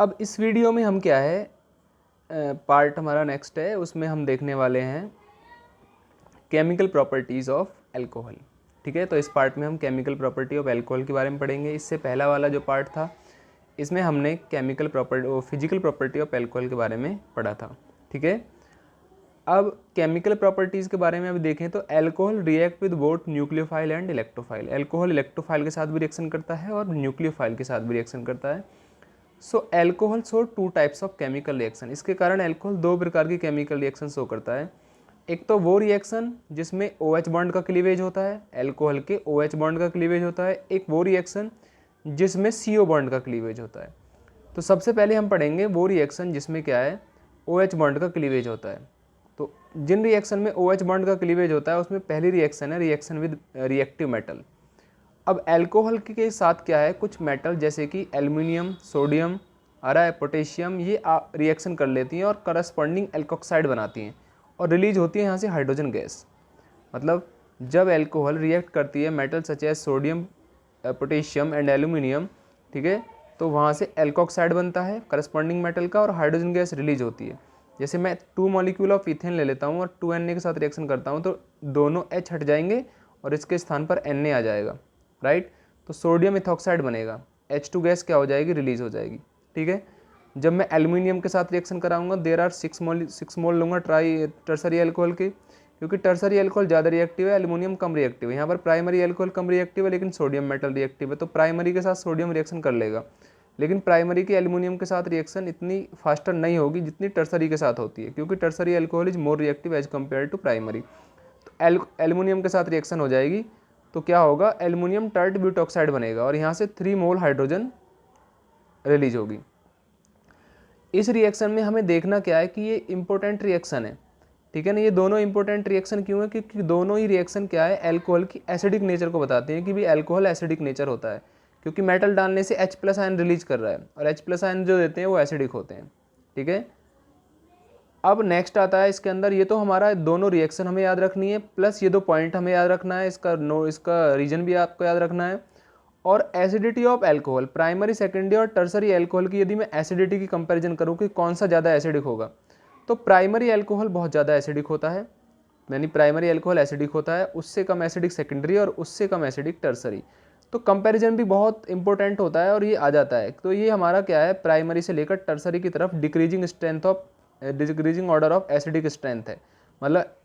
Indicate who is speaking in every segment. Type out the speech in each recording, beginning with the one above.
Speaker 1: अब इस वीडियो में हम क्या है, पार्ट हमारा नेक्स्ट है, उसमें हम देखने वाले हैं केमिकल प्रॉपर्टीज़ ऑफ अल्कोहल। ठीक है, तो इस पार्ट में हम केमिकल प्रॉपर्टी ऑफ अल्कोहल के बारे में पढ़ेंगे। इससे पहला वाला जो पार्ट था इसमें हमने chemical property physical property of alcohol के बारे में पढ़ा था। ठीक है, अब केमिकल प्रॉपर्टीज़ के बारे में अब देखें तो alcohol react with both nucleophile and electrophile. Alcohol electrophile के साथ भी रिएक्शन करता है और न्यूक्लियोफाइल के साथ भी रिएक्शन करता है। So alcohol show two types of chemical reaction. इसके कारण अल्कोहल दो प्रकार की केमिकल रिएक्शन शो करता है। एक तो वो रिएक्शन जिसमें OH बॉन्ड का क्लीवेज होता है, अल्कोहल के OH बॉन्ड का क्लीवेज होता है। एक वो रिएक्शन जिसमें CO बॉन्ड का क्लीवेज होता है। तो सबसे पहले हम पढ़ेंगे वो रिएक्शन जिसमें क्या है, OH बॉन्ड का क्लीवेज होता है। तो जिन रिएक्शन में OH बॉन्ड का क्लीवेज होता है उसमें पहली रिएक्शन है रिएक्शन विद रिएक्टिव मेटल। अब अल्कोहल के साथ क्या है, कुछ मेटल जैसे कि एल्युमिनियम, सोडियम आ रहा है, पोटेशियम, ये रिएक्शन कर लेती हैं और करस्पॉन्डिंग एल्कोक्साइड बनाती हैं और रिलीज होती है यहाँ से हाइड्रोजन गैस। मतलब जब अल्कोहल रिएक्ट करती है metal such as sodium, potassium and aluminium, ठीक है, तो वहाँ से एल्कोक्साइड बनता है करस्पॉन्डिंग मेटल का और हाइड्रोजन गैस रिलीज होती है। जैसे मैं 2 मॉलिक्यूल ऑफ इथेन ले लेता हूँ और 2Na के साथ रिएक्शन करता हूँ तो दोनों H हट जाएंगे और इसके स्थान पर Na आ जाएगा, राइट। तो सोडियम इथॉक्साइड बनेगा, H2 गैस क्या हो जाएगी, रिलीज हो जाएगी। ठीक है, जब मैं एल्युमिनियम के साथ रिएक्शन कराऊंगा देर आर 6 मोल लूँगा टर्सरी अल्कोहल के, क्योंकि टर्सरी अल्कोहल ज़्यादा रिएक्टिव है, एल्युमिनियम कम रिएक्टिव है। यहाँ पर प्राइमरी अल्कोहल कम रिएक्टिव है लेकिन सोडियम मेटल रिएक्टिव है, तो प्राइमरी के साथ सोडियम रिएक्शन कर लेगा, लेकिन प्राइमरी की एल्युमिनियम के साथ रिएक्शन इतनी फास्टर नहीं होगी जितनी टर्सरी के साथ होती है, क्योंकि tertiary alcohol is more reactive as compare to primary. तो एल्युमिनियम के साथ रिएक्शन हो जाएगी तो क्या होगा, एल्युमिनियम टर्ट ब्यूटॉक्साइड बनेगा और यहाँ से 3 मोल हाइड्रोजन रिलीज होगी। इस रिएक्शन में हमें देखना क्या है कि ये इंपॉर्टेंट रिएक्शन है, ठीक है ना। ये दोनों इंपॉर्टेंट रिएक्शन क्यों है, क्योंकि दोनों ही रिएक्शन क्या है, अल्कोहल की एसिडिक नेचर को बताते हैं कि भी अल्कोहल एसिडिक नेचर होता है, क्योंकि मेटल डालने से H+ आयन रिलीज कर रहा है और H+ आयन जो देते हैं वो एसिडिक होते हैं। ठीक है, अब नेक्स्ट आता है इसके अंदर, ये तो हमारा दोनों रिएक्शन हमें याद रखनी है, प्लस ये 2 पॉइंट हमें याद रखना है, इसका रीजन भी आपको याद रखना है। और acidity of alcohol, primary, secondary और टर्सरी अल्कोहल की यदि मैं एसिडिटी की कंपैरिजन करूँ कि कौन सा ज़्यादा एसिडिक होगा, तो प्राइमरी अल्कोहल बहुत ज़्यादा एसिडिक होता है, यानी प्राइमरी अल्कोहल एसिडिक होता है, उससे कम एसिडिक सेकेंडरी और उससे कम एसिडिक टर्सरी। तो कंपैरिजन भी बहुत इंपॉर्टेंट होता है और ये आ जाता है। तो ये हमारा क्या है, प्राइमरी से लेकर टर्सरी की तरफ decreasing order of acidic strength है, मतलब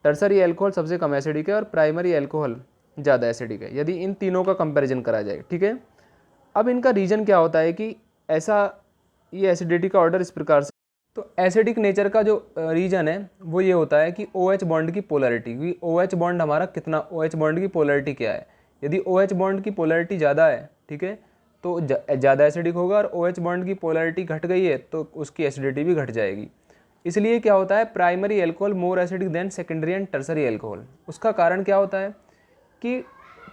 Speaker 1: टर्सरी अल्कोहल सबसे कम एसिडिक है और प्राइमरी अल्कोहल ज़्यादा एसिडिक है, यदि इन तीनों का कंपैरिजन करा जाए। ठीक है, अब इनका रीजन क्या होता है कि ऐसा ये एसिडिटी का ऑर्डर इस प्रकार से, तो एसिडिक नेचर का जो रीजन है वो ये होता है कि OH बॉन्ड की पोलैरिटी, क्योंकि OH बॉन्ड हमारा कितना, OH बॉन्ड की पोलैरिटी क्या है, यदि OH बॉन्ड की पोलैरिटी ज़्यादा है, ठीक है, तो ज़्यादा एसिडिक होगा, और OH बॉन्ड की पोलैरिटी घट गई है तो उसकी एसिडिटी भी घट जाएगी। इसलिए क्या होता है, primary alcohol more acidic then secondary and tertiary alcohol. उसका कारण क्या होता है कि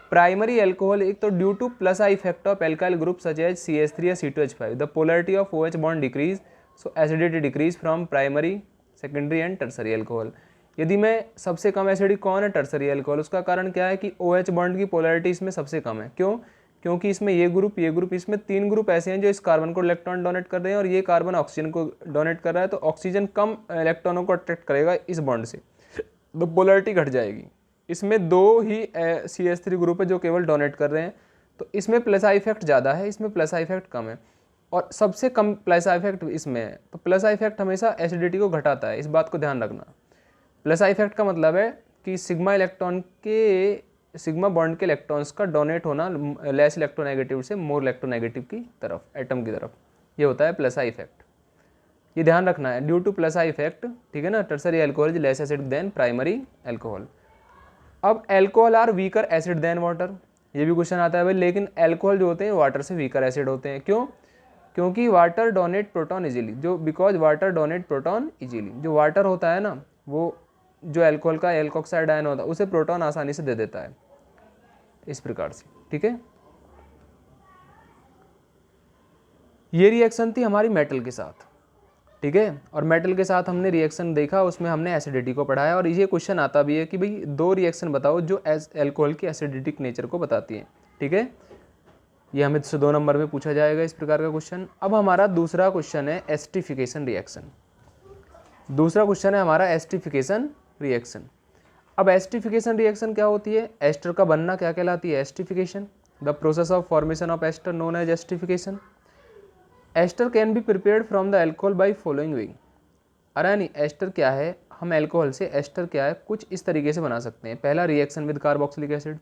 Speaker 1: प्राइमरी अल्कोहल, एक तो due to plus I effect of alkyl group such as CH3 या C2H5, the polarity of OH bond decrease, so acidity decrease from primary, secondary and tertiary alcohol. यदि मैं सबसे कम एसिडिक कौन है, टर्सरी अल्कोहल। उसका कारण क्या है कि OH बॉन्ड की पोलैरिटी इसमें सबसे कम है। क्यों, क्योंकि इसमें ये ग्रुप, इसमें 3 ग्रुप ऐसे हैं जो इस कार्बन को इलेक्ट्रॉन डोनेट कर रहे हैं और ये कार्बन ऑक्सीजन को डोनेट कर रहा है, तो ऑक्सीजन कम इलेक्ट्रॉनों को अट्रैक्ट करेगा इस बॉन्ड से, तो पोलैरिटी घट जाएगी। इसमें 2 ही CH3 ग्रुप है जो केवल डोनेट कर रहे हैं, तो इसमें प्लस आई इफेक्ट ज़्यादा है, इसमें प्लस आई इफेक्ट कम है, और सबसे कम प्लस आई इफेक्ट इसमें है। तो प्लस आई इफेक्ट हमेशा एसिडिटी को घटाता है, इस बात को ध्यान रखना। प्लस आई इफेक्ट का मतलब है कि सिग्मा बॉन्ड के इलेक्ट्रॉन्स का डोनेट होना लेस इलेक्ट्रोनेगेटिव से मोर इलेक्ट्रोनेगेटिव की तरफ, एटम की तरफ, ये होता है प्लस आई इफेक्ट। ये ध्यान रखना है, due to plus I effect, ठीक है ना, tertiary alcohol is less acidic than primary alcohol. अब alcohol are weaker acid than water, ये भी क्वेश्चन आता है भाई, लेकिन अल्कोहल जो होते हैं वाटर से वीकर एसिड होते हैं। क्यों, क्योंकि वाटर डोनेट प्रोटॉन इजीली, जो because water donate proton easily, जो वाटर होता है ना वो जो अल्कोहल का एल्कोक्साइड आयन होता है उसे प्रोटॉन आसानी से दे देता है, इस प्रकार से। ठीक है, ये रिएक्शन थी हमारी मेटल के साथ। ठीक है, और मेटल के साथ हमने रिएक्शन देखा, उसमें हमने एसिडिटी को पढ़ाया, और ये क्वेश्चन आता भी है कि भाई 2 रिएक्शन बताओ जो अल्कोहल की एसिडिटिक नेचर को बताती हैं। ठीक है, ये हमें से 2 नंबर में पूछा जाएगा इस प्रकार का क्वेश्चन। अब हमारा दूसरा क्वेश्चन है एस्टिफिकेशन रिएक्शन। दूसरा क्वेश्चन है हमारा एस्टिफिकेशन रिएक्शन। अब एस्टिफिकेशन रिएक्शन क्या होती है, एस्टर का बनना क्या कहलाती है, esterification. The process of formation of ester known as esterification. Ester can be prepared from the alcohol by following way. अरे नहीं, एस्टर क्या है, हम एल्कोहल से एस्टर क्या है कुछ इस तरीके से बना सकते हैं। पहला रिएक्शन विद कार्बोक्सिलिक एसिड।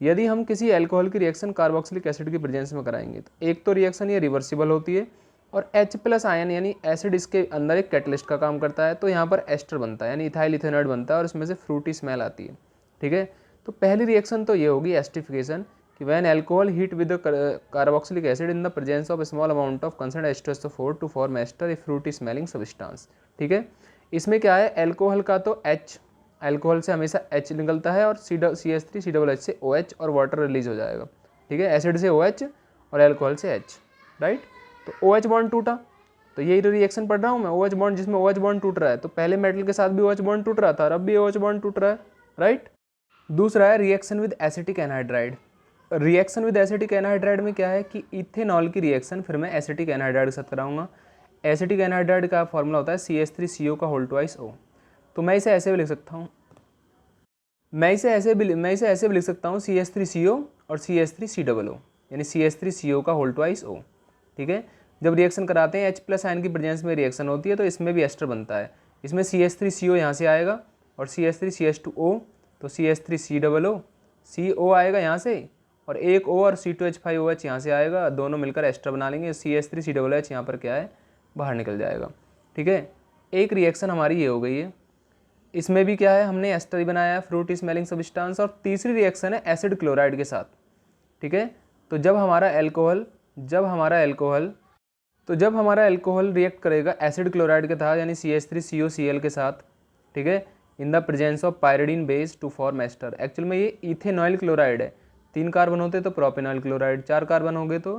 Speaker 1: यदि हम किसी एल्कोहल की रिएक्शन कार्बोक्सिलिक एसिड की प्रेजेंस में कराएंगे तो एक तो रिएक्शन ये रिवर्सिबल होती है और H+ आयन यानी एसिड इसके अंदर एक कैटलिस्ट का काम करता है, तो यहाँ पर एस्टर बनता है यानी इथाइल इथेनॉइड बनता है और इसमें से फ्रूटी स्मेल आती है। ठीक है, तो पहली रिएक्शन तो ये होगी एस्टिफिकेशन कि when alcohol heat with carboxylic acid in the presence of small amount of concern H2SO4 to form ester a fruity smelling substance. ठीक है, इसमें क्या है, एल्कोहल का तो H, एल्कोहल से हमेशा H निकलता है और CH3 CH से OH और वाटर रिलीज हो जाएगा। ठीक है, एसिड से OH और एल्कोहल से H, राइट। तो OH बॉन्ड टूटा, तो यही तो रिएक्शन पढ़ रहा हूँ मैं, OH बॉन्ड जिसमें OH बॉन्ड टूट रहा है। तो पहले मेटल के साथ भी OH बॉन्ड टूट रहा था और अब भी OH बॉन्ड टूट रहा है, राइट। दूसरा है reaction with acetic anhydride. Reaction with acetic anhydride में क्या है कि इथेनॉल की रिएक्शन फिर मैं एसिटिक एनहाइड्राइड के साथ कराऊंगा। एसिटिक एनहाइड्राइड का फॉर्मूला होता है CH3CO का होल ट्वाइस O। तो मैं इसे ऐसे भी लिख सकता हूँ, मैं इसे ऐसे भी लिख सकता हूँ CH3CO और CH3COO यानी CH3CO का होल ट्वाइस O। ठीक है, जब रिएक्शन कराते हैं H+ आयन की प्रेजेंस में रिएक्शन होती है तो इसमें भी एस्टर बनता है। इसमें CH3CO यहाँ से आएगा और CH3CH2O, तो CH3COO CO आएगा यहाँ से और एक O और C2H5OH यहाँ से आएगा, दोनों मिलकर एस्टर बना लेंगे। CH3COOH यहाँ पर क्या है, बाहर निकल जाएगा। ठीक है, एक रिएक्शन हमारी ये हो गई है, इसमें भी क्या है, हमने एस्टर ही बनाया है फ्रूटी स्मेलिंग सब्सटेंस। और तीसरी रिएक्शन है एसिड क्लोराइड के साथ। ठीक है, तो जब हमारा एल्कोहल रिएक्ट करेगा एसिड क्लोराइड के साथ यानी CH3COCl के साथ, ठीक है, in the presence of pyridine base to form ester. Actual में ये इथेनॉइल क्लोराइड है, 3 कार्बन होते तो प्रोपेनॉइल क्लोराइड, 4 कार्बन हो गए तो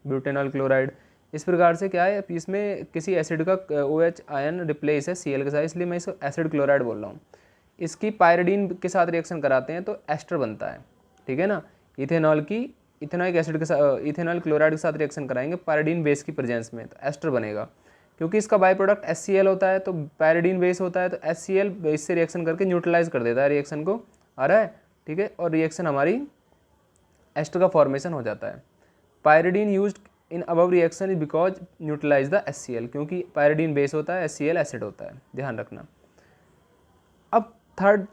Speaker 1: ब्यूटेनॉइल क्लोराइड। इस प्रकार से क्या है, इसमें किसी एसिड का OH आयन रिप्लेस है Cl के साथ, इसलिए मैं इसको एसिड क्लोराइड बोल रहा हूँ। इसकी पायरिडीन के साथ रिएक्शन कराते हैं तो एस्टर बनता है। ठीक है ना, इथेनॉइक एसिड के साथ इथेनॉइल क्लोराइड के साथ रिएक्शन कराएंगे पायरिडीन बेस की प्रेजेंस में, तो एस्टर बनेगा। क्योंकि इसका बाई प्रोडक्ट HCl होता है तो पायरिडीन बेस होता है, तो HCl बेस से रिएक्शन करके न्यूट्रलाइज कर देता है रिएक्शन को, आ रहा है। ठीक है, और रिएक्शन हमारी एस्टर का फॉर्मेशन हो जाता है। Pyridine used in above reaction is because neutralize the HCl, क्योंकि पायरिडीन बेस होता है, HCl एसिड होता है, ध्यान रखना। अब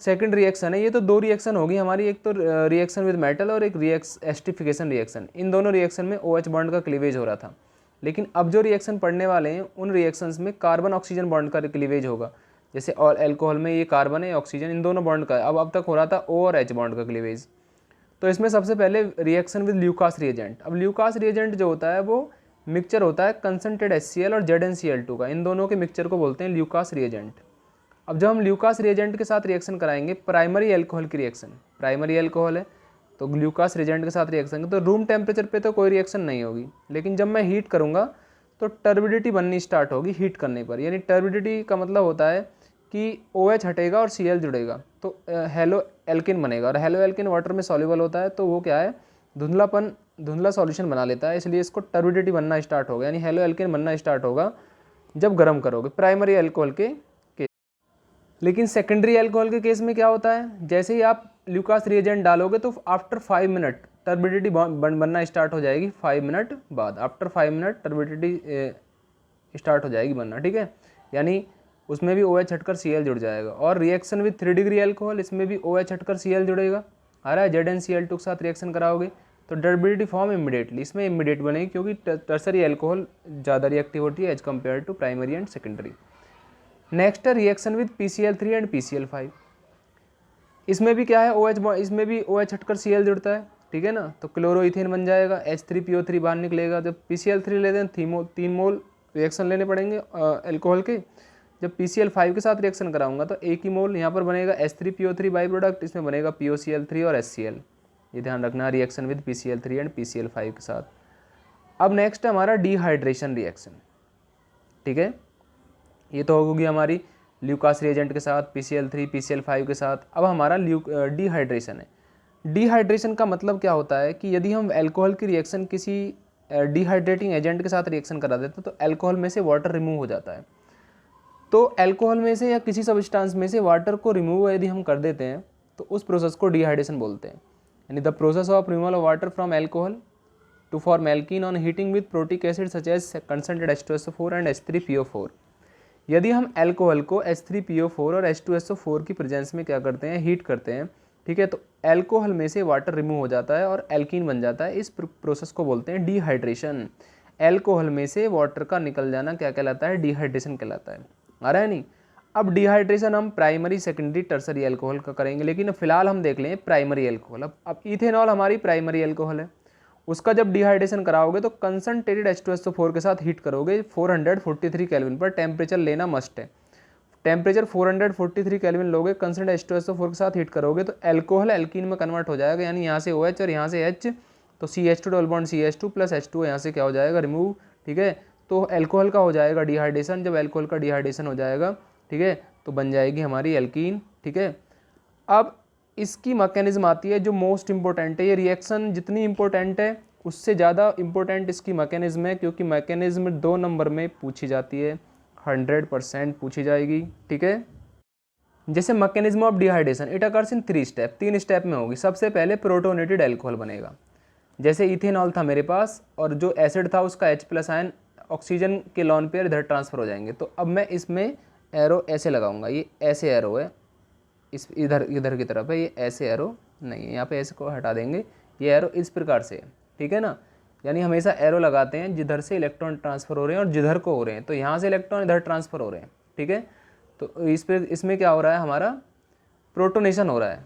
Speaker 1: सेकंड रिएक्शन है, ये तो 2 रिएक्शन होगी हमारी, एक तो रिएक्शन विद मेटल और एक एस्टिफिकेशन रिएक्शन। इन दोनों रिएक्शन में OH बॉन्ड का क्लीवेज हो रहा था, लेकिन अब जो रिएक्शन पढ़ने वाले हैं उन रिएक्शंस में कार्बन ऑक्सीजन बॉन्ड का क्लीवेज होगा। जैसे और एल्कोहल में ये कार्बन है, ऑक्सीजन, इन दोनों बॉन्ड का अब तक हो रहा था O और H बॉन्ड का क्लीवेज। तो इसमें सबसे पहले रिएक्शन विद ल्यूकास रिएजेंट। अब ल्यूकास रिएजेंट जो होता है वो मिक्सचर होता है कंसंट्रेट HCl और ZnCl2 का, इन दोनों के मिक्सचर को बोलते हैं ल्यूकास रिएजेंट। अब जब हम ल्यूकास रिएजेंट के साथ रिएक्शन कराएंगे, प्राइमरी एल्कोहल की रिएक्शन, प्राइमरी एल्कोहल है तो ग्लूकास रिएजेंट के साथ रिएक्शन, तो रूम टेम्परेचर पे तो कोई रिएक्शन नहीं होगी, लेकिन जब मैं हीट करूँगा तो टर्बिडिटी बननी स्टार्ट होगी हीट करने पर। यानी टर्बिडिटी का मतलब होता है कि OH हटेगा और Cl जुड़ेगा तो हेलो एल्किन बनेगा, और हेलो एल्किन वाटर में सॉल्युबल होता है तो वो क्या है, धुंधला सॉल्यूशन बना लेता है, इसलिए इसको टर्बिडिटी बनना स्टार्ट होगा, यानी हेलो एल्किन बनना स्टार्ट होगा जब गर्म करोगे प्राइमरी एल्कोहल के। लेकिन सेकेंडरी अल्कोहल के केस में क्या होता है, जैसे ही आप ल्यूकास रिएजेंट डालोगे तो आफ्टर 5 मिनट टर्बिडिटी बनना स्टार्ट हो जाएगी। 5 मिनट बाद, आफ्टर 5 मिनट टर्बिडिटी स्टार्ट हो जाएगी बनना। ठीक है, यानी उसमें भी OH हटकर Cl जुड़ जाएगा। और रिएक्शन विद 3 डिग्री अल्कोहल, इसमें भी OH हटकर Cl जुड़ेगा, आ रहा है। ZnCl2 के साथ रिएक्शन कराओगे तो टर्बिडिटी फॉर्म इमीडिएटली, इसमें इमीडिएट बनेगी क्योंकि टर्सरी अल्कोहल ज़्यादा रिएक्टिव होती है as compare to primary and secondary. Next है reaction with PCl3 and PCl5। इसमें भी क्या है, इसमें भी OH हटकर Cl जुड़ता है, ठीक है ना, तो क्लोरोइथेन बन जाएगा, H3PO3 बाहर निकलेगा। जब PCl3 लेते हैं 3 मोल रिएक्शन लेने पड़ेंगे अल्कोहल के। जब PCl5 के साथ रिएक्शन कराऊंगा तो 1 ही मोल यहाँ पर बनेगा H3PO3 बाई प्रोडक्ट, इसमें बनेगा POCl3 और HCl। ये ध्यान रखना, reaction with PCl3 and PCl5 के साथ। अब नेक्स्ट है हमारा डिहाइड्रेशन रिएक्शन। ठीक है, ये तो होगी हमारी ल्यूकास रिएजेंट के साथ, PCl3 PCl5 के साथ। अब हमारा डिहाइड्रेशन है। डिहाइड्रेशन का मतलब क्या होता है कि यदि हम अल्कोहल की रिएक्शन किसी डिहाइड्रेटिंग एजेंट के साथ रिएक्शन करा देते हैं तो अल्कोहल में से वाटर रिमूव हो जाता है। तो अल्कोहल में से या किसी सब्सटेंस में से वाटर को रिमूव यदि हम कर देते हैं तो उस प्रोसेस को डिहाइड्रेशन बोलते हैं। यानी the process of removal of water from alcohol to form alkene on heating with protic acid such as concentrated H2SO4 and H3PO4। यदि हम अल्कोहल को H3PO4 और H2SO4 की प्रेजेंस में क्या करते हैं, हीट करते हैं, ठीक है, तो अल्कोहल में से वाटर रिमूव हो जाता है और एल्कीन बन जाता है। इस प्रोसेस को बोलते हैं डिहाइड्रेशन। अल्कोहल में से वाटर का निकल जाना क्या कहलाता है, डिहाइड्रेशन कहलाता है। आ रहा है नहीं। अब डिहाइड्रेशन हम प्राइमरी सेकेंडरी टर्सरी अल्कोहल का करेंगे, लेकिन फिलहाल हम देख लें प्राइमरी अल्कोहल। अब इथेनॉल हमारी प्राइमरी अल्कोहल है, उसका जब डिहाइड्रेशन कराओगे तो कंसनट्रेटेड H2SO4 के साथ हीट करोगे 443 केल्विन पर। टेम्परेचर लेना मस्ट है, टेम्परेचर 443 केल्विन लोगे, कंसनट्रेटेड H2SO4 के साथ हीट करोगे तो अल्कोहल एल्कीन में कन्वर्ट हो जाएगा। यानी यहाँ से OH और यहाँ से H, तो CH2 double bond CH2 plus H2 यहाँ से क्या हो जाएगा, रिमूव। ठीक है, तो अल्कोहल का हो जाएगा डिहाइड्रेशन। जब अल्कोहल का डिहाइड्रेशन हो जाएगा, ठीक है, तो बन जाएगी हमारी एल्कीन। ठीक है, अब इसकी मैकेनिज्म आती है जो मोस्ट इंपॉर्टेंट है। ये रिएक्शन जितनी इंपॉर्टेंट है उससे ज़्यादा इंपॉर्टेंट इसकी मैकेनिज्म है, क्योंकि मैकेनिज्म 2 नंबर में पूछी जाती है, 100% पूछी जाएगी। ठीक है, जैसे mechanism of dehydration it occurs in 3 step, 3 step में होगी। सबसे पहले प्रोटोनेटेड अल्कोहल बनेगा, जैसे इथेनॉल था मेरे पास और जो एसिड था उसका H+ आयन ऑक्सीजन के लॉन पेयर इधर ट्रांसफ़र हो जाएंगे। तो अब मैं इसमें एरो ऐसे लगाऊंगा, ये ऐसे एरो है, इस इधर की तरफ है, ये ऐसे एरो नहीं है, यहाँ पे ऐसे को हटा देंगे, ये एरो इस प्रकार से है। ठीक है ना, यानी हमेशा एरो लगाते हैं जिधर से इलेक्ट्रॉन ट्रांसफ़र हो रहे हैं और जिधर को हो रहे हैं। तो यहाँ से इलेक्ट्रॉन इधर ट्रांसफ़र हो रहे हैं। ठीक है, तो इसमें क्या हो रहा है, हमारा प्रोटोनेशन हो रहा है।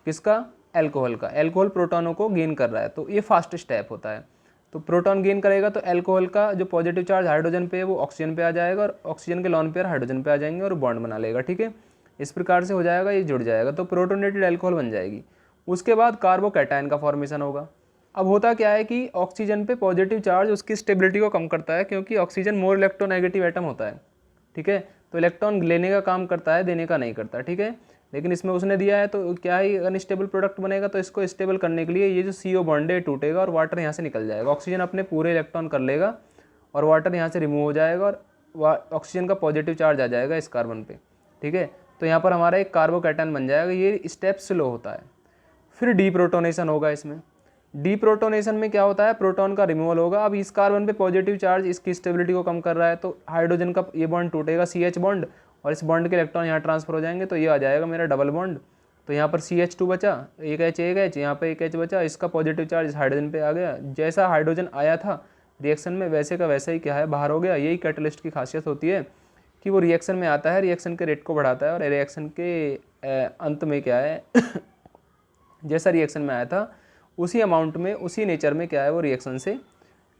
Speaker 1: किसका, अल्कोहल का। अल्कोहल प्रोटोनों को गेन कर रहा है, तो ये फास्ट स्टेप होता है। तो प्रोटॉन गेन करेगा तो अल्कोहल का जो पॉजिटिव चार्ज हाइड्रोजन पे है वो ऑक्सीजन पे आ जाएगा और ऑक्सीजन के लॉन पेयर हाइड्रोजन पे आ जाएंगे और बॉन्ड बना लेगा। ठीक है, इस प्रकार से हो जाएगा, ये जुड़ जाएगा तो प्रोटोनेटेड अल्कोहल बन जाएगी। उसके बाद कार्बोकैटायन का फॉर्मेशन होगा। अब होता क्या है कि ऑक्सीजन पे पॉजिटिव चार्ज उसकी स्टेबिलिटी को कम करता है, क्योंकि ऑक्सीजन मोर इलेक्ट्रोनेगेटिव एटम होता है। ठीक है, तो इलेक्ट्रॉन लेने का काम करता है, देने का नहीं करता। ठीक है, लेकिन इसमें उसने दिया है तो क्या ही अनस्टेबल प्रोडक्ट बनेगा। तो इसको स्टेबल करने के लिए ये जो CO बॉन्ड है टूटेगा और वाटर यहाँ से निकल जाएगा। ऑक्सीजन अपने पूरे इलेक्ट्रॉन कर लेगा और वाटर यहाँ से रिमूव हो जाएगा और ऑक्सीजन का पॉजिटिव चार्ज आ जाएगा इस कार्बन पे। ठीक है, तो यहाँ पर हमारा एक कार्बोकैटायन बन जाएगा। ये स्टेप स्लो होता है। फिर डीप्रोटोनेशन होगा। इसमें डीप्रोटोनेशन में क्या होता है, प्रोटॉन का रिमूवल होगा। अब इस कार्बन पे पॉजिटिव चार्ज इसकी स्टेबिलिटी को कम कर रहा है, तो हाइड्रोजन का ये बॉन्ड टूटेगा CH बॉन्ड और इस बॉन्ड के इलेक्ट्रॉन यहाँ ट्रांसफर हो जाएंगे, तो ये आ जाएगा मेरा डबल बॉन्ड। तो यहाँ पर CH2 बचा, एक H, यहाँ पे एक H बचा, इसका पॉजिटिव चार्ज हाइड्रोजन पे आ गया। जैसा हाइड्रोजन आया था रिएक्शन में वैसे का वैसा ही क्या है, बाहर हो गया। यही कैटलिस्ट की खासियत होती है कि वो रिएक्शन में आता है, रिएक्शन के रेट को बढ़ाता है और रिएक्शन के अंत में क्या है जैसा रिएक्शन में आया था उसी अमाउंट में, उसी नेचर में क्या है, वो रिएक्शन से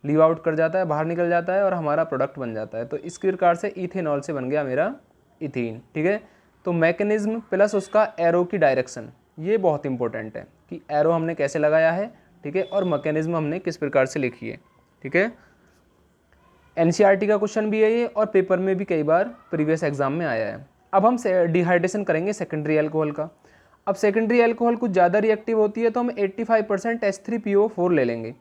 Speaker 1: लीव आउट कर जाता है, बाहर निकल जाता है और हमारा प्रोडक्ट बन जाता है। तो इस प्रकार से इथेनॉल से बन गया मेरा इथीन। ठीक है, तो मैकेनिज्म प्लस उसका एरो की डायरेक्शन, ये बहुत इंपॉर्टेंट है कि एरो हमने कैसे लगाया है। ठीक है, और मैकेनिज्म हमने किस प्रकार से लिखी है। ठीक है, NCERT का क्वेश्चन भी है ये और पेपर में भी कई बार प्रीवियस एग्जाम में आया है। अब हम डिहाइड्रेशन करेंगे सेकेंडरी अल्कोहल का। अब सेकेंडरी अल्कोहल कुछ ज़्यादा रिएक्टिव होती है तो हम 85% H3PO4 ले लेंगे,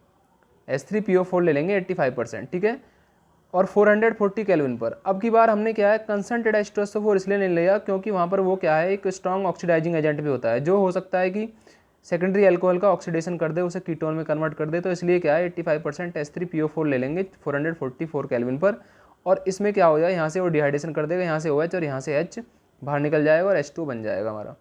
Speaker 1: H3PO4 ले लेंगे 85%। ठीक है, और 440 केल्विन पर। अब की बार हमने क्या है, कंसंट्रेटेड H2SO4 इसलिए नहीं लिया क्योंकि वहाँ पर वो क्या है, एक स्ट्रॉन्ग ऑक्सीडाइजिंग एजेंट भी होता है जो हो सकता है कि सेकेंडरी अल्कोहल का ऑक्सीडेशन कर दे, उसे कीटोन में कन्वर्ट कर दे। तो इसलिए क्या है 85% H3PO4 ले लेंगे 444 केल्विन पर। और इसमें क्या हो जाए, यहाँ से वो डिहाइड्रेशन कर देगा, यहाँ से OH और यहाँ से H बाहर निकल जाएगा और H2 बन जाएगा हमारा।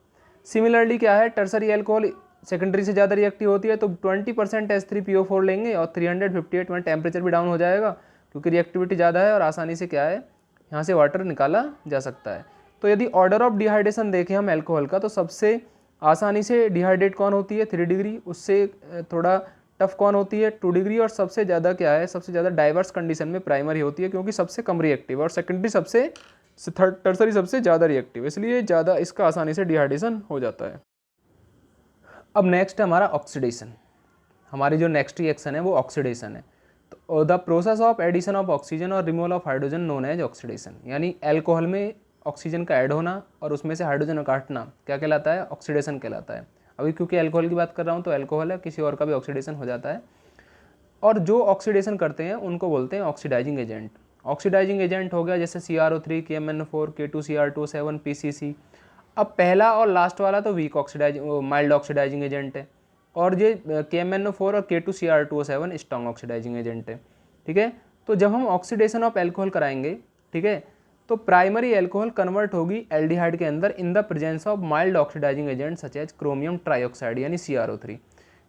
Speaker 1: सिमिलरली क्या है, टर्सरी अल्कोहल सेकेंडरी से ज़्यादा रिएक्टिव होती है तो 20% H3PO4 लेंगे और 358 में टेम्परेचर भी डाउन हो जाएगा क्योंकि रिएक्टिविटी ज़्यादा है और आसानी से क्या है यहाँ से वाटर निकाला जा सकता है। तो यदि ऑर्डर ऑफ डिहाइड्रेशन देखें हम अल्कोहल का, तो सबसे आसानी से डिहाइड्रेट कौन होती है 3 डिग्री, उससे थोड़ा टफ कौन होती है 2 डिग्री, और सबसे ज़्यादा क्या है, सबसे ज़्यादा डाइवर्स कंडीशन में प्राइमरी होती है क्योंकि सबसे कम रिएक्टिव, और सेकेंडरी सबसे टर्सरी सबसे ज़्यादा रिएक्टिव, इसलिए ज़्यादा इसका आसानी से डिहाइड्रेशन हो जाता है। अब नेक्स्ट है हमारा ऑक्सीडेशन। हमारी जो नेक्स्ट रिएक्शन है वो ऑक्सीडेशन है। तो the process of addition of oxygen और removal of hydrogen known as oxidation. यानी अल्कोहल में ऑक्सीजन का ऐड होना और उसमें से हाइड्रोजन काटना क्या कहलाता है, ऑक्सीडेशन कहलाता है। अभी क्योंकि अल्कोहल की बात कर रहा हूँ तो अल्कोहल है, किसी और का भी ऑक्सीडेशन हो जाता है। और जो ऑक्सीडेशन करते हैं उनको बोलते हैं ऑक्सीडाइजिंग एजेंट। ऑक्सीडाइजिंग एजेंट हो गया जैसे CrO3, KMnO4, K2Cr2O7, PCC। अब पहला और लास्ट वाला तो वीक माइल्ड ऑक्सीडाइजिंग एजेंट है, और ये KMnO4 और K2Cr2O7 स्ट्रॉन्ग ऑक्सीडाइजिंग एजेंट है। ठीक है, तो जब हम ऑक्सीडेशन ऑफ एल्कोहल कराएंगे, ठीक है, तो प्राइमरी एल्कोहल कन्वर्ट होगी एल्डिहाइड के अंदर in the presence of mild oxidising agent such as chromium trioxide यानी CrO3।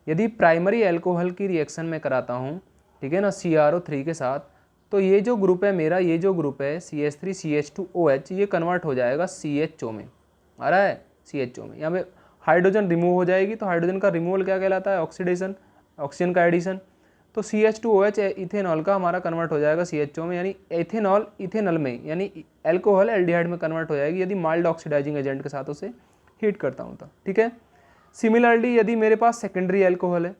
Speaker 1: यदि प्राइमरी एल्कोहल की रिएक्शन में कराता हूँ, ठीक है ना, CrO3 के साथ, तो ये जो ग्रुप है मेरा, ये जो ग्रुप है CH3CH2OH, ये कन्वर्ट हो जाएगा CHO में, आ रहा है CHO में। यहाँ पे हाइड्रोजन रिमूव हो जाएगी, तो हाइड्रोजन का रिमूवल क्या कहलाता है, ऑक्सीडेशन, ऑक्सीजन का एडिशन। तो CH2OH इथेनॉल का हमारा कन्वर्ट हो जाएगा CHO में, यानी एथेनॉल इथेनॉल में, यानी एल्कोहल एल्डिहाइड में कन्वर्ट हो जाएगी यदि माइल्ड ऑक्सीडाइजिंग एजेंट के साथ उसे हीट करता हूँ तो। ठीक है, सिमिलरली यदि मेरे पास सेकेंडरी एल्कोहल है,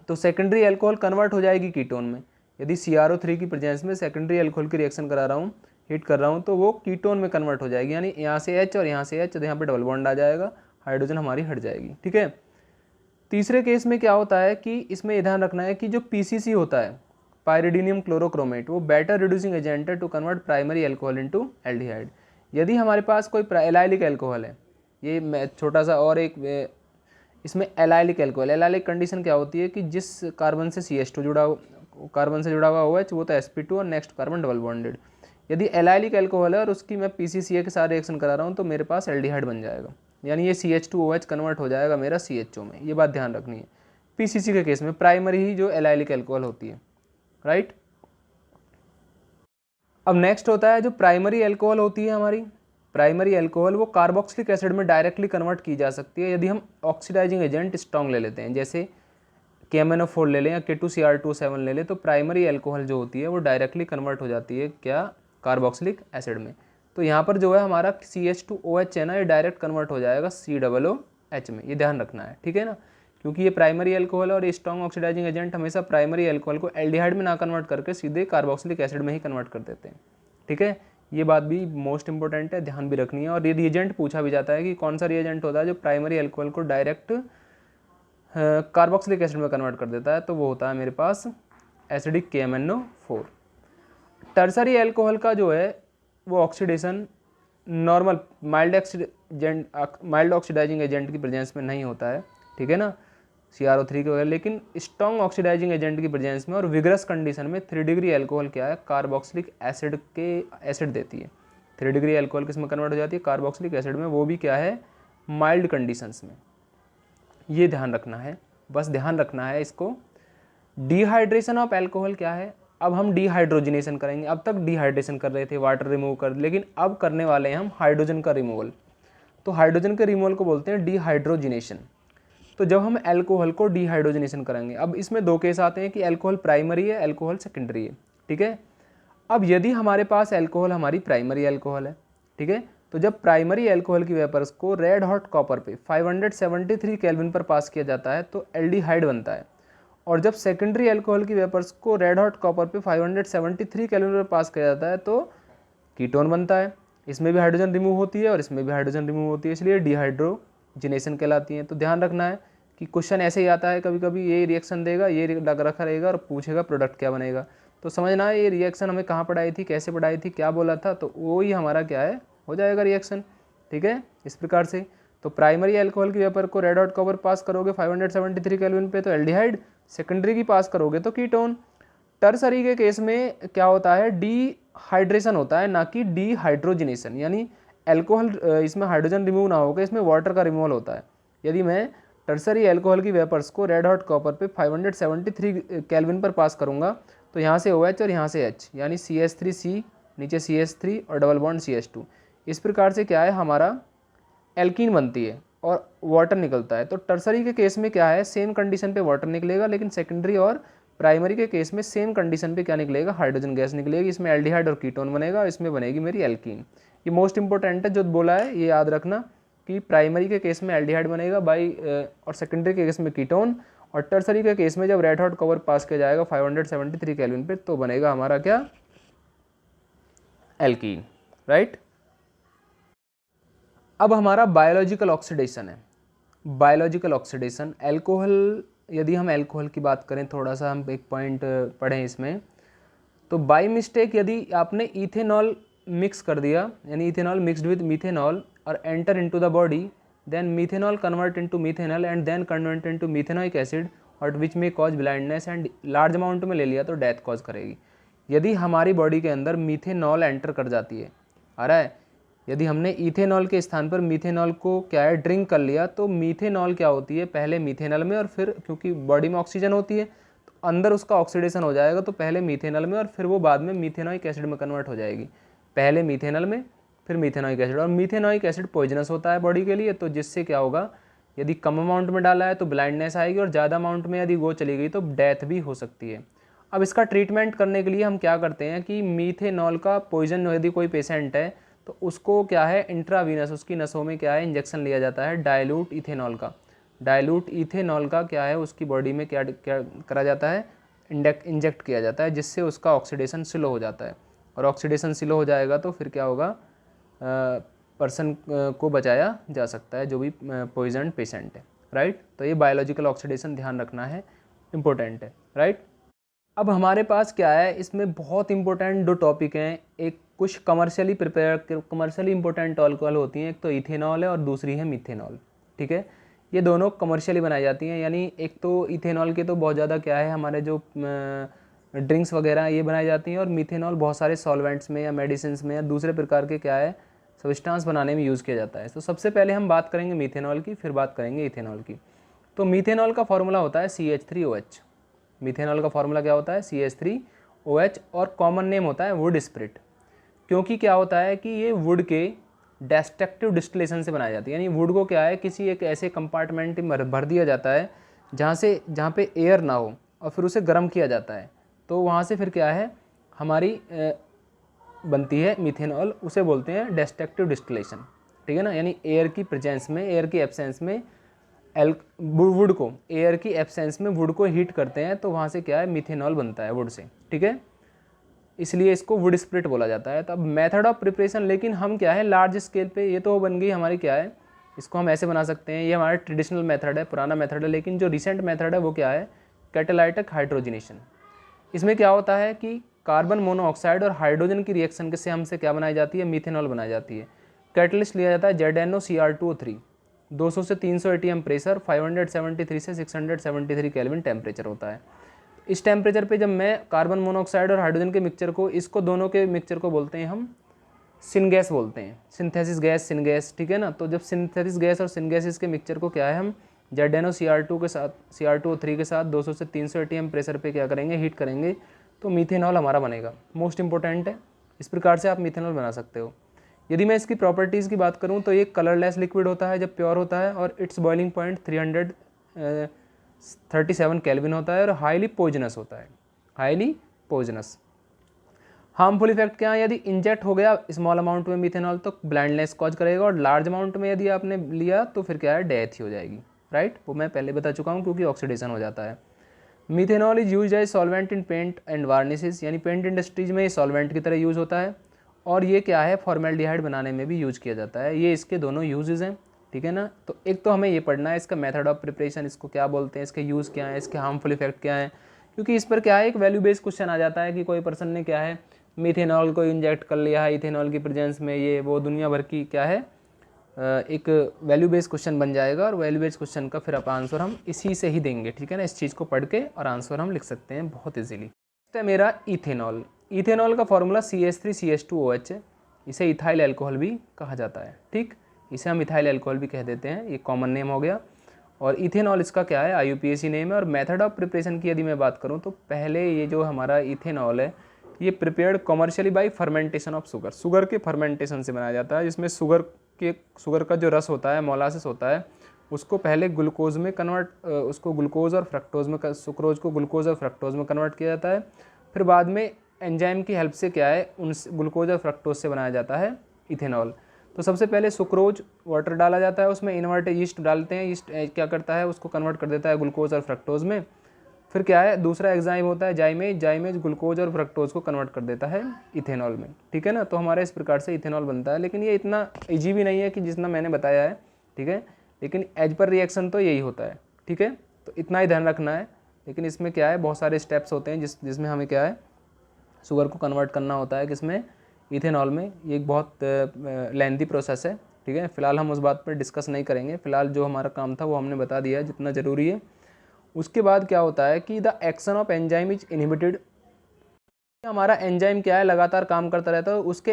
Speaker 1: तो सेकेंडरी एल्कोहल कन्वर्ट हो जाएगी कीटोन में। यदि CrO3 की प्रेजेंस में सेकेंडरी एल्कोहल की रिएक्शन करा रहा हूँ, हीट कर रहा हूँ, तो वो कीटोन में कन्वर्ट हो जाएगी, यानी यहाँ से H और यहाँ से H, तो यहाँ पे डबल बॉन्ड आ जाएगा, हाइड्रोजन हमारी हट जाएगी। ठीक है, तीसरे केस में क्या होता है कि इसमें ये ध्यान रखना है कि जो PCC होता है, पायरिडीनियम क्लोरोक्रोमेट, वो बेटर रिड्यूसिंग एजेंट है to convert primary alcohol into aldehyde. यदि हमारे पास कोई एलाइलिक एल्कोहल है, ये मैं छोटा सा और एक इसमें एलाइलिक एल्कोहल, एलाइलिक कंडीशन क्या होती है कि जिस कार्बन से CH2 जुड़ा हो, कार्बन से जुड़ा हुआ OH, वो तो sp2 और नेक्स्ट कार्बन डबल बॉन्डेड। यदि एलाइलिक एल्कोहल है और उसकी मैं PCCA के साथ रिएक्शन करा रहा हूँ, तो मेरे पास एल्डिहाइड बन जाएगा, यानी ये CH2OH कन्वर्ट हो जाएगा मेरा CHO में। ये बात ध्यान रखनी है PCC के केस में, प्राइमरी ही जो एलाइलिक एल्कोहल होती है, राइट। अब नेक्स्ट होता है जो प्राइमरी एल्कोहल होती है हमारी, प्राइमरी एल्कोहल, वो कार्बोक्सिलिक एसिड में डायरेक्टली कन्वर्ट की जा सकती है यदि हम ऑक्सीडाइजिंग एजेंट स्ट्रॉन्ग ले लेते हैं, जैसे KMnO4 ले लें या K2Cr2O7 ले लें, तो प्राइमरी एल्कोहल जो होती है वो डायरेक्टली कन्वर्ट हो जाती है क्या, कार्बोक्सिलिक एसिड में। तो यहाँ पर जो है हमारा CH2OH है ना, ये डायरेक्ट कन्वर्ट हो जाएगा COOH में, ये ध्यान रखना है। ठीक है ना, क्योंकि ये प्राइमरी एल्कोहल और स्ट्रॉन्ग ऑक्सीडाइजिंग एजेंट हमेशा प्राइमरी एल्कोहल को एल्डिहाइड में ना कन्वर्ट करके सीधे कार्बोक्सिलिक एसिड में ही कन्वर्ट कर देते हैं। ठीक है, ये बात भी मोस्ट इंपॉर्टेंट है, ध्यान भी रखनी है। और ये रिएजेंट पूछा भी जाता है कि कौन सा रिएजेंट होता है जो प्राइमरी एल्कोहल को डायरेक्ट कार्बोक्सिलिक एसिड में कन्वर्ट कर देता है, तो वो होता है मेरे पास एसिडिक KMnO4। टर्सरी एल्कोहल का जो है वो oxidation normal mild oxidising agent की प्रेजेंस में नहीं होता है, ठीक है ना, CrO3 के वगैरह, लेकिन स्ट्रॉन्ग ऑक्सीडाइजिंग एजेंट की प्रेजेंस में और विग्रस कंडीशन में 3 डिग्री एल्कोहल क्या है, कार्बोक्सिलिक एसिड के एसिड देती है। 3 डिग्री एल्कोहल किस में कन्वर्ट हो जाती है, कार्बोक्सिलिक एसिड में, वो भी क्या है, माइल्ड कंडीशंस में। ये ध्यान रखना है, बस ध्यान रखना है इसको। डिहाइड्रेशन ऑफ एल्कोहल क्या है, अब हम डिहाइड्रोजिनेशन करेंगे। अब तक डिहाइड्रेशन कर रहे थे, वाटर रिमूव कर, लेकिन अब करने वाले हैं हम हाइड्रोजन का रिमूवल। तो हाइड्रोजन के रिमूवल को बोलते हैं डिहाइड्रोजिनेशन। तो जब हम एल्कोहल को डिहाइड्रोजिनेशन करेंगे, अब इसमें 2 केस आते हैं कि एल्कोहल प्राइमरी है, एल्कोहल सेकेंडरी है। ठीक है, अब यदि हमारे पास एल्कोहल हमारी प्राइमरी एल्कोहल है, ठीक है, तो जब प्राइमरी एल्कोहल की वेपर्स को रेड हॉट कॉपर पे 573 केल्विन पर पास किया जाता है तो एल्डिहाइड बनता है। और जब सेकेंडरी एल्कोहल की वेपर्स को रेड हॉट कॉपर पे 573 केल्विन पर पास किया जाता है तो कीटोन बनता है। इसमें भी हाइड्रोजन रिमूव होती है और इसमें भी हाइड्रोजन रिमूव होती है, इसलिए डिहाइड्रोजिनेशन कहलाती है। तो ध्यान रखना है कि क्वेश्चन ऐसे ही आता है, कभी कभी ये रिएक्शन देगा, ये लग रखा रहेगा और पूछेगा प्रोडक्ट क्या बनेगा। तो समझना है ये रिएक्शन हमें कहाँ पढ़ाई थी, कैसे पढ़ाई थी, क्या बोला था, तो वो ही हमारा क्या है, हो जाएगा रिएक्शन। ठीक है, इस प्रकार से। तो प्राइमरी एल्कोहल की वेपर को रेड हॉट कॉपर पास करोगे 573 केल्विन पे तो एल्डिहाइड, सेकेंडरी की पास करोगे तो कीटोन। टर्सरी के केस में क्या होता है, डिहाइड्रेशन होता है, ना कि डिहाइड्रोजिनेशन, यानी एल्कोहल इसमें हाइड्रोजन रिमूव ना होकर इसमें वाटर का रिमूवल होता है। यदि मैं टर्सरी एल्कोहल की वेपर्स को रेड हॉट कॉपर पे 573 केल्विन पर पास करूँगा तो यहाँ से OH और यहाँ से H, यानी CH3C, नीचे CH3 और डबल बॉन्ड CH2, इस प्रकार से क्या है हमारा एल्कीन बनती है और वाटर निकलता है। तो टर्सरी के केस में क्या है, सेम कंडीशन पे वाटर निकलेगा, लेकिन सेकेंडरी और प्राइमरी के केस में सेम कंडीशन पे क्या निकलेगा, हाइड्रोजन गैस निकलेगी। इसमें एल्डिहाइड और कीटोन बनेगा और इसमें बनेगी मेरी एल्कीन। ये मोस्ट इंपॉर्टेंट है जो बोला है, ये याद रखना कि प्राइमरी के केस में एल्डिहाइड बनेगा और सेकेंडरी के केस में कीटोन, और टर्सरी के केस में जब रेड हॉट कवर पास किया जाएगा 573 केल्विन पे तो बनेगा हमारा क्या, एल्कीन, राइट। अब हमारा बायोलॉजिकल ऑक्सीडेशन है। बायोलॉजिकल ऑक्सीडेशन, एल्कोहल, यदि हम एल्कोहल की बात करें, थोड़ा सा हम एक पॉइंट पढ़ें इसमें, तो बाई मिस्टेक यदि आपने इथेनॉल मिक्स कर दिया, यानी इथेनॉल मिक्सड विद मिथेनॉल और enter into the body, then methanol convert into methanol and then convert into methanoic acid और विच में cause blindness and large amount में ले लिया तो डेथ कॉज करेगी। यदि हमारी बॉडी के अंदर मिथेनॉल एंटर कर जाती है, आ रहा है, यदि हमने इथेनॉल के स्थान पर मिथेनॉल को क्या है ड्रिंक कर लिया, तो मिथेनॉल क्या होती है, पहले मिथेनॉल में और फिर क्योंकि बॉडी में ऑक्सीजन होती है तो अंदर उसका ऑक्सीडेशन हो जाएगा, तो पहले मिथेनॉल में और फिर वो बाद में मिथेनोइक एसिड में कन्वर्ट हो जाएगी। पहले मिथेनॉल में फिर मिथेनोइक एसिड, और मिथेनोइक एसिड पॉइजनस होता है बॉडी के लिए, तो जिससे क्या होगा, यदि कम अमाउंट में डाला है तो ब्लाइंडनेस आएगी और ज़्यादा अमाउंट में यदि वो चली गई तो डेथ भी हो सकती है। अब इसका ट्रीटमेंट करने के लिए हम क्या करते हैं कि मीथेनॉल का पॉइजन यदि कोई पेशेंट है तो उसको क्या है इंट्रावीनस, उसकी नसों में क्या है इंजेक्शन लिया जाता है डाइल्यूट इथेनॉल का। डाइल्यूट इथेनॉल का क्या है उसकी बॉडी में क्या करा जाता है, इंजेक्ट किया जाता है, जिससे उसका ऑक्सीडेशन स्लो हो जाता है, और ऑक्सीडेशन स्लो हो जाएगा तो फिर क्या होगा, पर्सन को बचाया जा सकता है जो भी पॉइजन पेशेंट है, राइट। तो ये बायोलॉजिकल ऑक्सीडेशन ध्यान रखना है, इम्पोर्टेंट है, राइट। अब हमारे पास क्या है, इसमें बहुत इंपॉर्टेंट दो टॉपिक हैं, एक कुछ commercially prepare commercially important alcohol होती हैं, एक तो इथेनॉल है और दूसरी है मिथेनॉल, ठीक है। ये दोनों कमर्शियली बनाई जाती हैं, यानी एक तो इथेनॉल के तो बहुत ज़्यादा क्या है हमारे जो ड्रिंक्स वगैरह ये बनाई जाती हैं, और मिथेनॉल बहुत सारे सॉल्वेंट्स में या मेडिसिन में या दूसरे प्रकार के क्या है सब्सटेंस बनाने में यूज़ किया जाता है। तो सबसे पहले हम बात करेंगे मिथेनॉल की, फिर बात करेंगे इथेनॉल की। तो मिथेनॉल का फॉर्मूला होता है CH3OH। मिथेनॉल का फॉर्मूला क्या होता है, CH3OH, और कॉमन नेम होता है वुड स्प्रिट, क्योंकि क्या होता है कि ये वुड के डेस्ट्रक्टिव डिस्टिलेशन से बनाई जाती है, यानी वुड को क्या है किसी एक ऐसे कंपार्टमेंट में भर दिया जाता है जहाँ पे एयर ना हो, और फिर उसे गर्म किया जाता है, तो वहाँ से फिर क्या है हमारी बनती है मिथेनॉल, उसे बोलते हैं डेस्ट्रक्टिव डिस्टिलेशन, ठीक है ना। यानी एयर की प्रेजेंस में, एयर की एब्सेंस में वुड को, एयर की एब्सेंस में वुड को हीट करते हैं, तो वहाँ से क्या है मिथेनॉल बनता है वुड से, ठीक है, इसलिए इसको वुड स्प्रिट बोला जाता है। तो अब मेथड ऑफ प्रिपरेशन, लेकिन हम क्या है लार्ज स्केल पे, ये तो बन गई हमारी क्या है, इसको हम ऐसे बना सकते हैं, ये हमारा ट्रेडिशनल मेथड है, पुराना मेथड है, लेकिन जो रिसेंट मेथड है वो क्या है कैटालाइटिक हाइड्रोजनेशन। इसमें क्या होता है कि कार्बन मोनोऑक्साइड और हाइड्रोजन की रिएक्शन से हमसे क्या बनाई जाती है, मिथेनॉल बनाई जाती है। कैटलिस्ट लिया जाता है ZnOCr2O3, 200 से 300 ATM प्रेशर, 573 से 673 केल्विन टेम्परेचर होता है। इस टेम्परेचर पे जब मैं कार्बन मोनोऑक्साइड और हाइड्रोजन के मिक्सचर को, इसको दोनों के मिक्सचर को बोलते हैं हम सिनगैस बोलते हैं, सिंथेसिस गैस, सिनगैस, ठीक है ना। तो जब सिंथेसिस गैस और सिनगैस के मिक्सचर को क्या है हम ZnOCr2 के साथ, CR2O3 के साथ 200 से 300 ATM प्रेशर पे क्या करेंगे, हीट करेंगे, तो मीथेनॉल हमारा बनेगा। मोस्ट इंपॉर्टेंट है, इस प्रकार से आप मीथेनॉल बना सकते हो। यदि मैं इसकी प्रॉपर्टीज़ की बात करूं तो ये कलरलेस लिक्विड होता है जब प्योर होता है, और इट्स बॉइलिंग पॉइंट 337 केल्विन होता है, और हाईली पॉइजनस होता है, हाईली पॉइजनस। हार्मफुल इफेक्ट क्या है, यदि इंजेक्ट हो गया स्मॉल अमाउंट में मिथेनॉल तो ब्लाइंडनेस कॉज करेगा, और लार्ज अमाउंट में यदि आपने लिया तो फिर क्या है डेथ ही हो जाएगी, राइट। वो मैं पहले बता चुका हूँ क्योंकि ऑक्सीडेशन हो जाता है। Methanol is use as solvent in paint and varnishes, यानी पेंट इंडस्ट्रीज में ये सॉल्वेंट की तरह यूज़ होता है, और ये क्या है फॉर्मेल्डिहाइड बनाने में भी यूज़ किया जाता है। ये इसके दोनों यूजेस हैं, ठीक है ना। तो एक तो हमें ये पढ़ना है इसका मेथड ऑफ प्रिपरेशन, इसको क्या बोलते हैं, इसके यूज़ क्या है, इसके हार्मफुल इफेक्ट क्या है, क्योंकि इस पर क्या है एक वैल्यू बेस्ड क्वेश्चन आ जाता है कि कोई पर्सन ने क्या है मिथेनॉल को इंजेक्ट कर लिया है इथेनॉल की प्रेजेंस में, ये वो दुनिया भर की क्या है एक वैल्यू बेस्ड क्वेश्चन बन जाएगा, और वैल्यू बेस्ड क्वेश्चन का फिर आप आंसर हम इसी से ही देंगे, ठीक है ना। इस चीज़ को पढ़ के और आंसर हम लिख सकते हैं बहुत ईजिली। नेक्स्ट है मेरा इथेनॉल। इथेनॉल का फॉर्मूला CH3CH2OH है, इसे इथाइल एल्कोहल भी कहा जाता है, ठीक, इसे हम इथाइल एल्कोहल भी कह देते हैं, ये कॉमन नेम हो गया। और इथेनॉल इसका क्या है IUPAC नेम है। और मेथड ऑफ प्रिपरेशन की यदि मैं बात करूँ तो पहले ये जो हमारा इथेनॉल है ये prepared commercially by fermentation of sugar, sugar के फर्मेंटेशन से बनाया जाता है, जिसमें शुगर का जो रस होता है मोलासिस होता है उसको पहले ग्लूकोज में कन्वर्ट, उसको ग्लूकोज और फ्रक्टोज में, सुक्रोज को ग्लूकोज और फ्रक्टोज में कन्वर्ट किया जाता है, फिर बाद में एंजाइम की हेल्प से क्या है उन ग्लूकोज और फ्रक्टोज से बनाया जाता है इथेनॉल। तो सबसे पहले सुक्रोज वाटर डाला जाता है, उसमें इन्वर्ट ईस्ट डालते हैं, ईस्ट क्या करता है उसको कन्वर्ट कर देता है ग्लूकोज और फ्रक्टोज में, फिर क्या है दूसरा एंजाइम होता है जाइमेज, जाइमेज ग्लूकोज और फ्रक्टोज को कन्वर्ट कर देता है इथेनॉल में, ठीक है ना। तो हमारे इस प्रकार से इथेनॉल बनता है, लेकिन ये इतना ईजी भी नहीं है कि जितना मैंने बताया है, ठीक है। लेकिन एज पर रिएक्शन तो यही होता है, ठीक है। तो इतना ही ध्यान रखना है। लेकिन इसमें क्या है, बहुत सारे स्टेप्स होते हैं जिसमें हमें क्या है, शुगर को कन्वर्ट करना होता है किसमें, इथेनॉल में। ये एक बहुत लेंथी प्रोसेस है, ठीक है। फिलहाल हम उस बात पर डिस्कस नहीं करेंगे। फिलहाल जो हमारा काम था वो हमने बता दिया है जितना ज़रूरी है। उसके बाद क्या होता है कि the action of enzyme is inhibited. हमारा एंजाइम क्या है, लगातार काम करता रहता है, उसके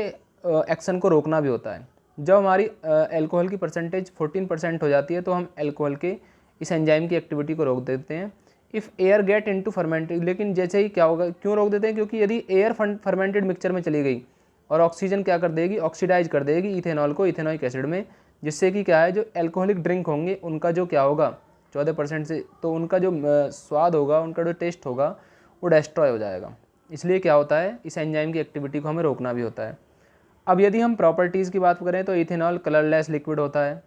Speaker 1: एक्शन को रोकना भी होता है। जब हमारी एल्कोहल की परसेंटेज 14% हो जाती है तो हम एल्कोहल के इस एंजाइम की एक्टिविटी को रोक देते हैं। If air get into fermented, लेकिन जैसे ही क्या होगा, क्यों रोक देते हैं, क्योंकि यदि एयर फर्मेंटेड मिक्सचर में चली गई और ऑक्सीजन क्या कर देगी, ऑक्सीडाइज कर देगी इथेनॉल को इथेनॉइक एसिड में, जिससे कि क्या है, जो एल्कोहलिक ड्रिंक होंगे उनका जो क्या होगा 14% से, तो उनका जो स्वाद होगा, उनका जो टेस्ट होगा वो डिस्ट्रॉय हो जाएगा। इसलिए क्या होता है, इस एंजाइम की एक्टिविटी को हमें रोकना भी होता है। अब यदि हम प्रॉपर्टीज़ की बात करें तो इथेनॉल कलरलेस लिक्विड होता है,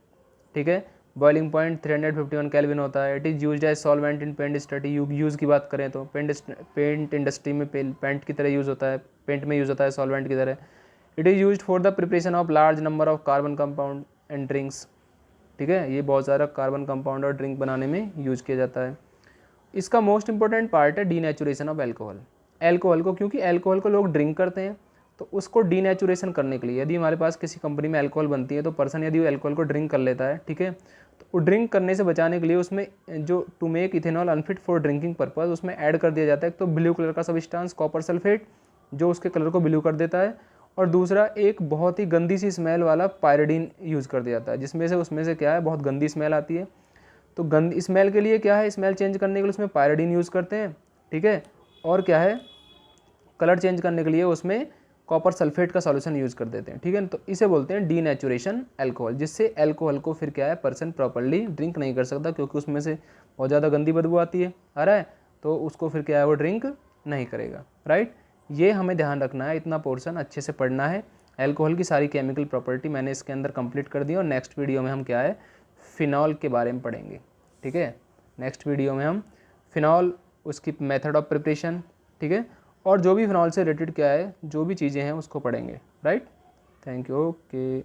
Speaker 1: ठीक है। बॉइलिंग पॉइंट 351 केल्विन होता है। It is used as solvent in paint study. Use की बात करें तो पेंट इंडस्ट्री में पेंट की तरह यूज़ होता है, पेंट में यूज़ होता है सॉल्वेंट की तरह। It is used for the preparation of large number of carbon compound and drinks, ठीक है। ये बहुत सारा कार्बन कंपाउंड और ड्रिंक बनाने में यूज़ किया जाता है। इसका मोस्ट इंपॉर्टेंट पार्ट है डीनेचुरेशन ऑफ एल्कोहल। एल्कोहल को, क्योंकि एल्कोहल को लोग ड्रिंक करते हैं, तो उसको डीनेचुरेशन करने के लिए, यदि हमारे पास किसी कंपनी में एल्कोहल बनती है तो पर्सन यदि वो एल्कोहल को ड्रिंक कर लेता है, ठीक है, तो वो ड्रिंक करने से बचाने के लिए उसमें जो to make ethanol unfit for drinking purpose, उसमें ऐड कर दिया जाता है। एक तो ब्लू कलर का सब्सटेंस कॉपर सल्फेट, जो उसके कलर को ब्लू कर देता है, और दूसरा एक बहुत ही गंदी सी स्मेल वाला पायरिडीन यूज़ कर दिया जाता है, जिसमें से उसमें से क्या है, बहुत गंदी स्मेल आती है। तो गंदी स्मेल के लिए क्या है, स्मेल चेंज करने के लिए उसमें पायरिडीन यूज़ करते हैं, ठीक है। और क्या है, कलर चेंज करने के लिए उसमें कॉपर सल्फेट का सॉल्यूशन यूज़ कर देते हैं, ठीक है। तो इसे बोलते हैं डीनेचुरेशन एल्कोहल, जिससे एल्कोहल को फिर क्या है, पर्सन प्रॉपर्ली ड्रिंक नहीं कर सकता, क्योंकि उसमें से बहुत ज़्यादा गंदी बदबू आती है, आ रहा है, तो उसको फिर क्या है, वो ड्रिंक नहीं करेगा, राइट। ये हमें ध्यान रखना है, इतना पोर्शन अच्छे से पढ़ना है। एल्कोहल की सारी केमिकल प्रॉपर्टी मैंने इसके अंदर कंप्लीट कर दी, और नेक्स्ट वीडियो में हम क्या है, फिनॉल के बारे में पढ़ेंगे, ठीक है। नेक्स्ट वीडियो में हम फिनॉल, उसकी मेथड ऑफ प्रिपरेशन, ठीक है, और जो भी फिनॉल से रिलेटेड क्या है, जो भी चीज़ें हैं उसको पढ़ेंगे, राइट। Thank you, okay.